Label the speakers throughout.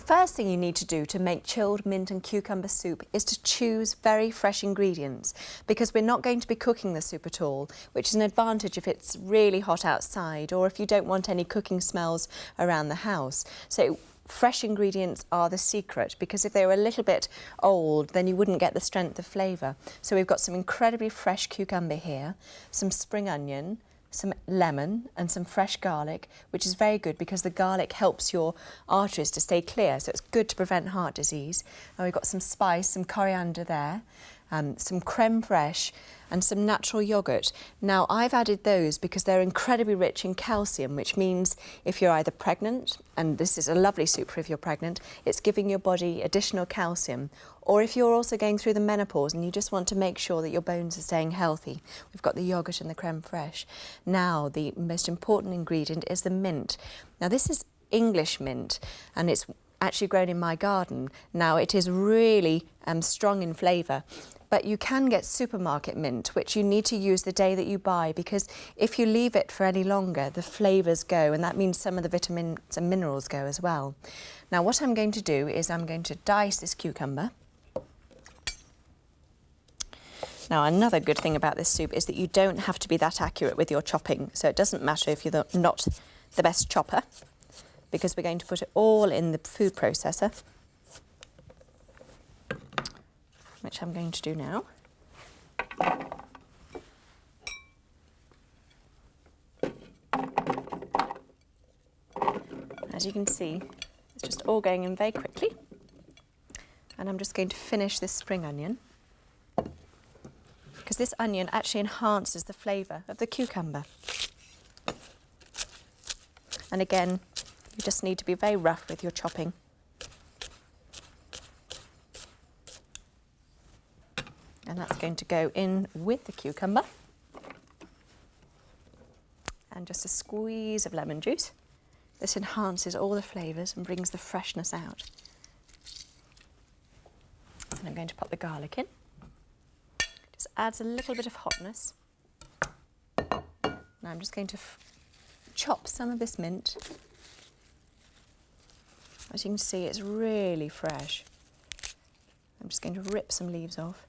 Speaker 1: first thing you need to do to make chilled mint and cucumber soup is to choose very fresh ingredients, because we're not going to be cooking the soup at all, which is an advantage if it's really hot outside or if you don't want any cooking smells around the house. So fresh ingredients are the secret, because if they were a little bit old, then you wouldn't get the strength of flavour. So we've got some incredibly fresh cucumber here, some spring onion, some lemon and some fresh garlic, which is very good because the garlic helps your arteries to stay clear, so it's good to prevent heart disease. And we've got some spice, some coriander there, some creme fraiche and some natural yoghurt. Now I've added those because they're incredibly rich in calcium, which means if you're either pregnant, and this is a lovely soup for if you're pregnant, it's giving your body additional calcium, or if you're also going through the menopause and you just want to make sure that your bones are staying healthy, we've got the yoghurt and the creme fraiche. Now the most important ingredient is the mint. Now this is English mint and it's actually grown in my garden. Now it is really strong in flavour, but you can get supermarket mint, which you need to use the day that you buy, because if you leave it for any longer, the flavours go, and that means some of the vitamins and minerals go as well. Now what I'm going to do is I'm going to dice this cucumber. Now another good thing about this soup is that you don't have to be that accurate with your chopping, so it doesn't matter if you're not the best chopper, because we're going to put it all in the food processor, which I'm going to do now. As you can see, it's just all going in very quickly. And I'm just going to finish this spring onion, because this onion actually enhances the flavour of the cucumber. And again, you just need to be very rough with your chopping. And that's going to go in with the cucumber. And just a squeeze of lemon juice. This enhances all the flavours and brings the freshness out. And I'm going to pop the garlic in. Just adds a little bit of hotness. Now I'm just going to chop some of this mint. As you can see, it's really fresh. I'm just going to rip some leaves off.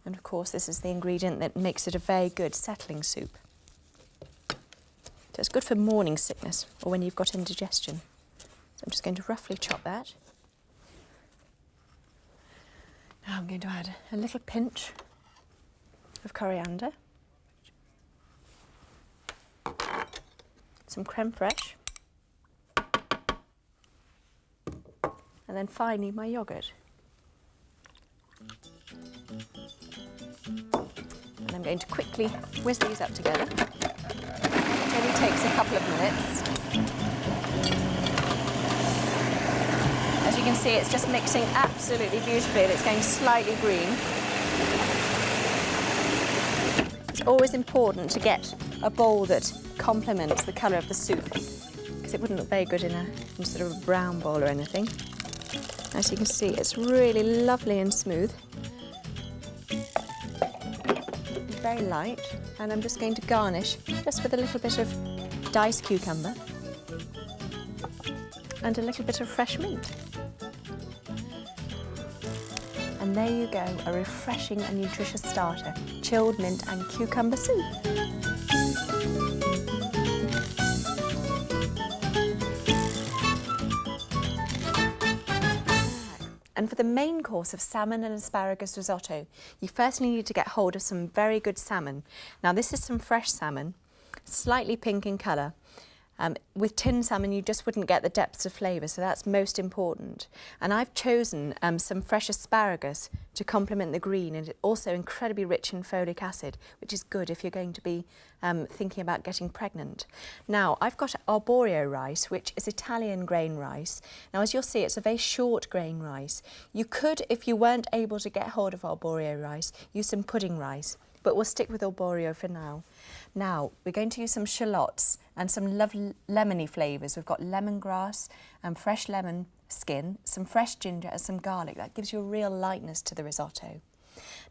Speaker 1: And of course, this is the ingredient that makes it a very good settling soup. So it's good for morning sickness or when you've got indigestion. So I'm just going to roughly chop that. Now I'm going to add a little pinch of coriander, some creme fraiche, and then finally my yoghurt. And I'm going to quickly whiz these up together. It only takes a couple of minutes. As you can see, it's just mixing absolutely beautifully and it's going slightly green. It's always important to get a bowl that complements the colour of the soup, because it wouldn't look very good in sort of a brown bowl or anything. As you can see, it's really lovely and smooth. Very light, and I'm just going to garnish just with a little bit of diced cucumber and a little bit of fresh mint. And there you go, a refreshing and nutritious starter, chilled mint and cucumber soup. And for the main course of salmon and asparagus risotto, you firstly need to get hold of some very good salmon. Now this is some fresh salmon, slightly pink in colour. With tinned salmon you just wouldn't get the depths of flavour, so that's most important. And I've chosen some fresh asparagus to complement the green, and it's also incredibly rich in folic acid, which is good if you're going to be thinking about getting pregnant. Now I've got arborio rice, which is Italian grain rice. Now as you'll see, it's a very short grain rice. You could, if you weren't able to get hold of arborio rice, use some pudding rice, but we'll stick with arborio for now. Now we're going to use some shallots and some lovely lemony flavours. We've got lemongrass and fresh lemon skin, some fresh ginger and some garlic. That gives you a real lightness to the risotto.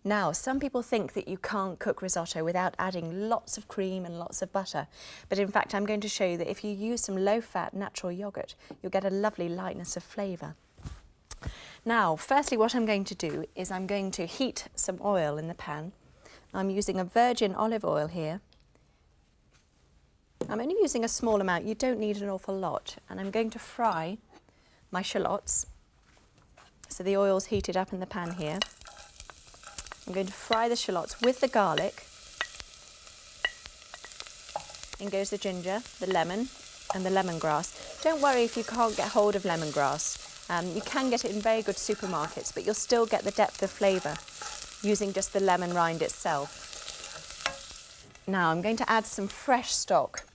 Speaker 1: Now, some people think that you can't cook risotto without adding lots of cream and lots of butter, but in fact I'm going to show you that if you use some low-fat natural yogurt, you'll get a lovely lightness of flavour. Now, firstly what I'm going to do is I'm going to heat some oil in the pan. I'm using a virgin olive oil here. I'm only using a small amount, you don't need an awful lot, and I'm going to fry my shallots. So the oil's heated up in the pan here. I'm going to fry the shallots with the garlic. In goes the ginger, the lemon and the lemongrass. Don't worry if you can't get hold of lemongrass. You can get it in very good supermarkets, but you'll still get the depth of flavour using just the lemon rind itself. Now I'm going to add some fresh stock.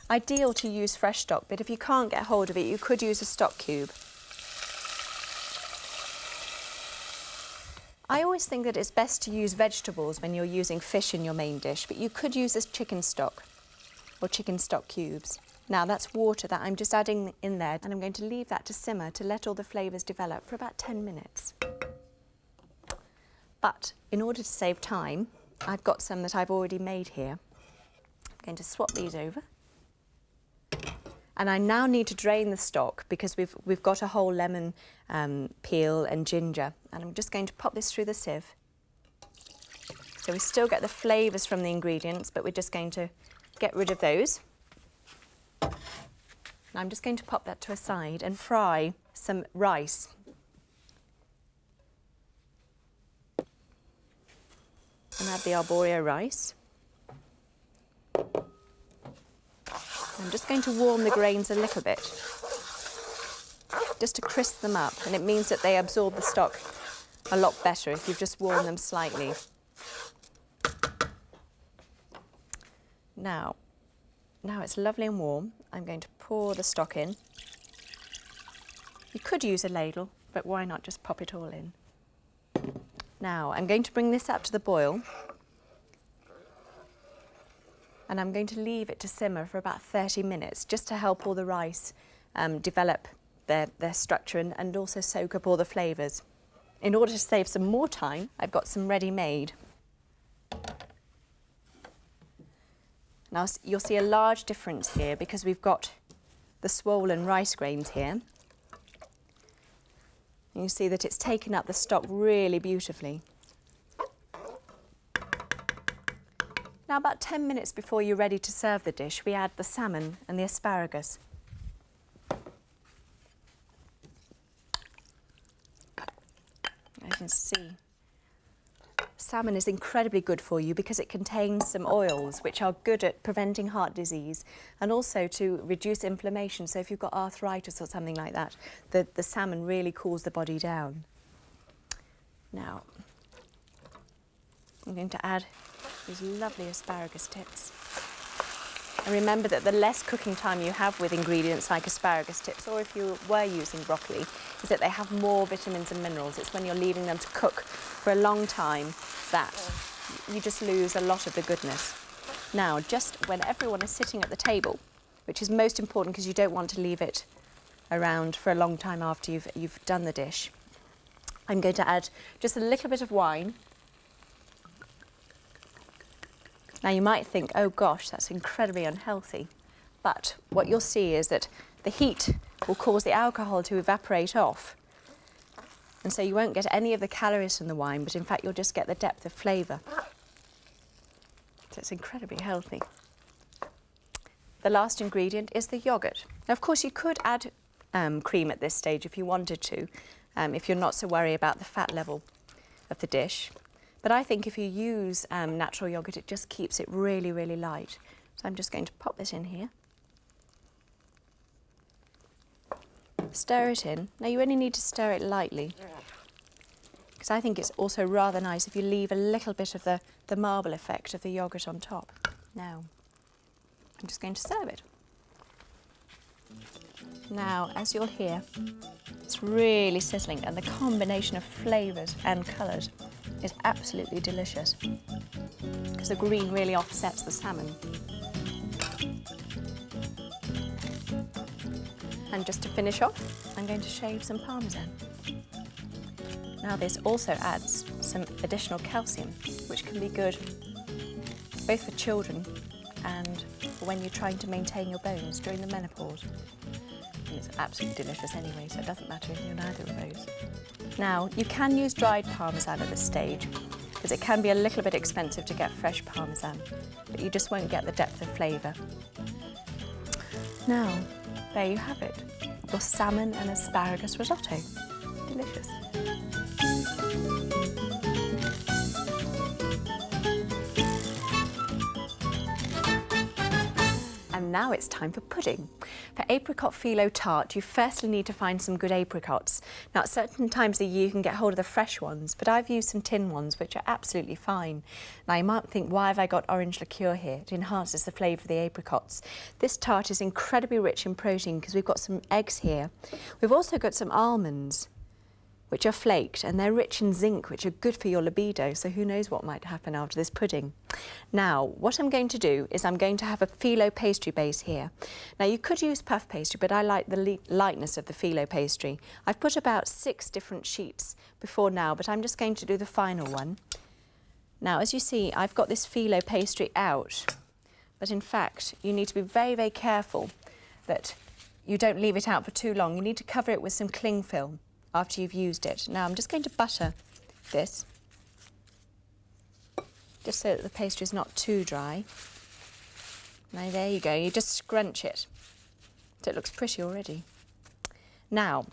Speaker 1: Ideal to use fresh stock, but if you can't get hold of it, you could use a stock cube. I always think that it's best to use vegetables when you're using fish in your main dish, but you could use this chicken stock or chicken stock cubes. Now that's water that I'm just adding in there, and I'm going to leave that to simmer to let all the flavours develop for about 10 minutes. But in order to save time, I've got some that I've already made here. I'm going to swap these over. And I now need to drain the stock because we've got a whole lemon peel and ginger, and I'm just going to pop this through the sieve. So we still get the flavours from the ingredients, but we're just going to get rid of those. And I'm just going to pop that to a side and fry some rice. And add the arborio rice. I'm just going to warm the grains a little bit, just to crisp them up, and it means that they absorb the stock a lot better if you've just warmed them slightly. Now it's lovely and warm. I'm going to pour the stock in. You could use a ladle, but why not just pop it all in? Now I'm going to bring this up to the boil. And I'm going to leave it to simmer for about 30 minutes just to help all the rice develop their structure and also soak up all the flavours. In order to save some more time, I've got some ready-made. Now you'll see a large difference here because we've got the swollen rice grains here. And you see that it's taken up the stock really beautifully. Now about 10 minutes before you're ready to serve the dish, we add the salmon and the asparagus. As you can see, salmon is incredibly good for you because it contains some oils which are good at preventing heart disease and also to reduce inflammation. So if you've got arthritis or something like that, the salmon really cools the body down. Now, I'm going to add these lovely asparagus tips. And remember that the less cooking time you have with ingredients like asparagus tips, or if you were using broccoli, is that they have more vitamins and minerals. It's when you're leaving them to cook for a long time that you just lose a lot of the goodness. Now, just when everyone is sitting at the table, which is most important because you don't want to leave it around for a long time after you've done the dish, I'm going to add just a little bit of wine. Now you might think, oh gosh, that's incredibly unhealthy. But what you'll see is that the heat will cause the alcohol to evaporate off. And so you won't get any of the calories from the wine, but in fact you'll just get the depth of flavour. So it's incredibly healthy. The last ingredient is the yoghurt. Now of course you could add cream at this stage if you wanted to, if you're not so worried about the fat level of the dish. But I think if you use natural yoghurt, it just keeps it really, really light. So I'm just going to pop this in here. Stir it in. Now you only need to stir it lightly, because I think it's also rather nice if you leave a little bit of the marble effect of the yoghurt on top. Now, I'm just going to serve it. Now, as you'll hear, it's really sizzling, and the combination of flavours and colours is absolutely delicious because the green really offsets the salmon. And just to finish off, I'm going to shave some parmesan. Now this also adds some additional calcium, which can be good both for children and for when you're trying to maintain your bones during the menopause. And it's absolutely delicious anyway, so it doesn't matter if you're neither of those. Now, you can use dried parmesan at this stage, because it can be a little bit expensive to get fresh parmesan, but you just won't get the depth of flavour. Now, there you have it, your salmon and asparagus risotto. Delicious. And now it's time for pudding. For apricot Filo tart, you firstly need to find some good apricots. Now, at certain times of the year you can get hold of the fresh ones, but I've used some tin ones, which are absolutely fine. Now, you might think, why have I got orange liqueur here? It enhances the flavour of the apricots. This tart is incredibly rich in protein because we've got some eggs here. We've also got some almonds, which are flaked, and they're rich in zinc, which are good for your libido, so who knows what might happen after this pudding. Now, what I'm going to do is I'm going to have a Filo pastry base here. Now, you could use puff pastry, but I like the lightness of the Filo pastry. I've put about 6 different sheets before now, but I'm just going to do the final one. Now, as you see, I've got this Filo pastry out, but in fact, you need to be very, very careful that you don't leave it out for too long. You need to cover it with some cling film after you've used it. Now I'm just going to butter this, just so that the pastry is not too dry. Now there you go, you just scrunch it, so it looks pretty already. Now,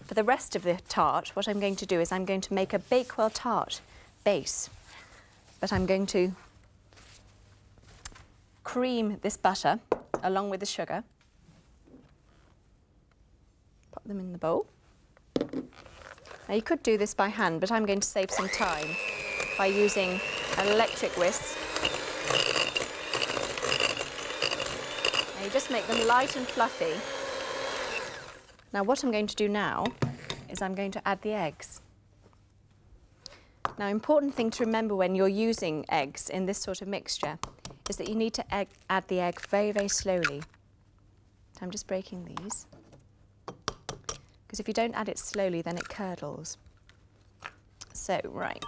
Speaker 1: for the rest of the tart, what I'm going to do is I'm going to make a Bakewell tart base, but I'm going to cream this butter along with the sugar, pop them in the bowl. Now you could do this by hand, but I'm going to save some time by using an electric whisk. Now you just make them light and fluffy. Now what I'm going to do now is I'm going to add the eggs. Now, important thing to remember when you're using eggs in this sort of mixture is that you need to add the egg very, very slowly. So I'm just breaking these, because if you don't add it slowly, then it curdles. So, right.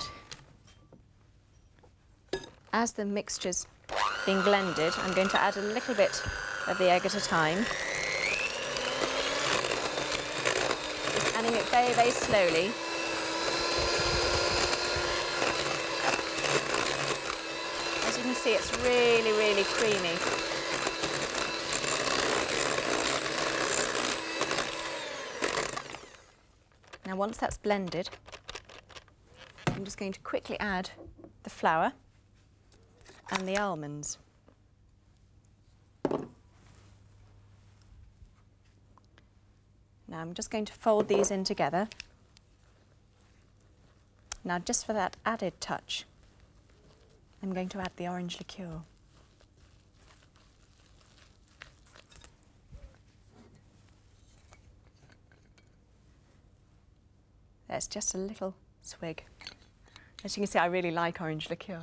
Speaker 1: As the mixture's being blended, I'm going to add a little bit of the egg at a time. Just adding it very, very slowly. As you can see, it's really, really creamy. Now, once that's blended, I'm just going to quickly add the flour and the almonds. Now, I'm just going to fold these in together. Now, just for that added touch, I'm going to add the orange liqueur. There's just a little swig. As you can see, I really like orange liqueur.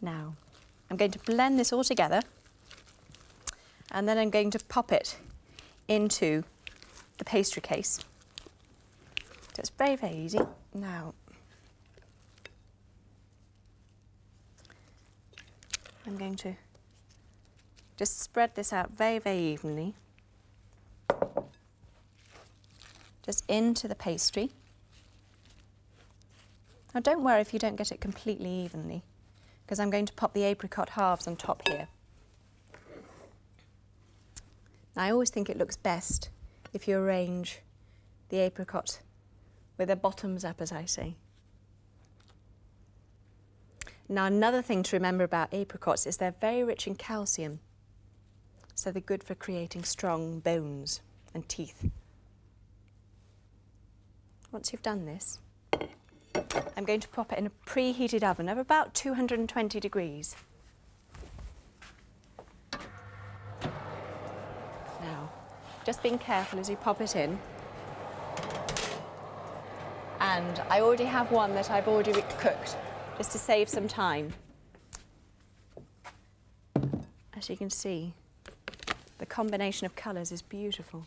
Speaker 1: Now, I'm going to blend this all together, and then I'm going to pop it into the pastry case. So it's very, very easy. Now, I'm going to just spread this out very, very evenly. Just into the pastry. Now, don't worry if you don't get it completely evenly, because I'm going to pop the apricot halves on top here. Now, I always think it looks best if you arrange the apricot with the bottoms up, as I say. Now, another thing to remember about apricots is they're very rich in calcium, so they're good for creating strong bones and teeth. Once you've done this, I'm going to pop it in a preheated oven of about 220 degrees. Now, just being careful as you pop it in. And I already have one that I've already cooked, just to save some time. As you can see, the combination of colours is beautiful.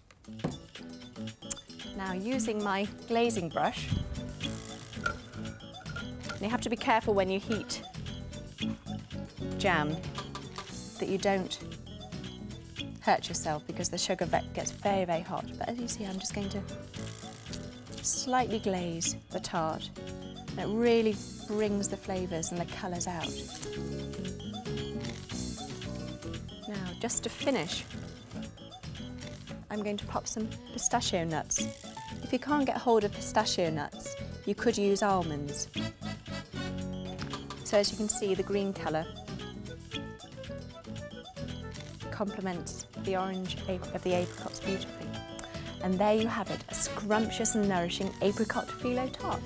Speaker 1: Now, using my glazing brush, and you have to be careful when you heat jam that you don't hurt yourself because the sugar gets very, very hot. But as you see, I'm just going to slightly glaze the tart. And it really brings the flavours and the colours out. Now, just to finish, I'm going to pop some pistachio nuts. If you can't get hold of pistachio nuts, you could use almonds. So as you can see, the green colour complements the orange of the apricots beautifully. And there you have it, a scrumptious and nourishing apricot Filo tart.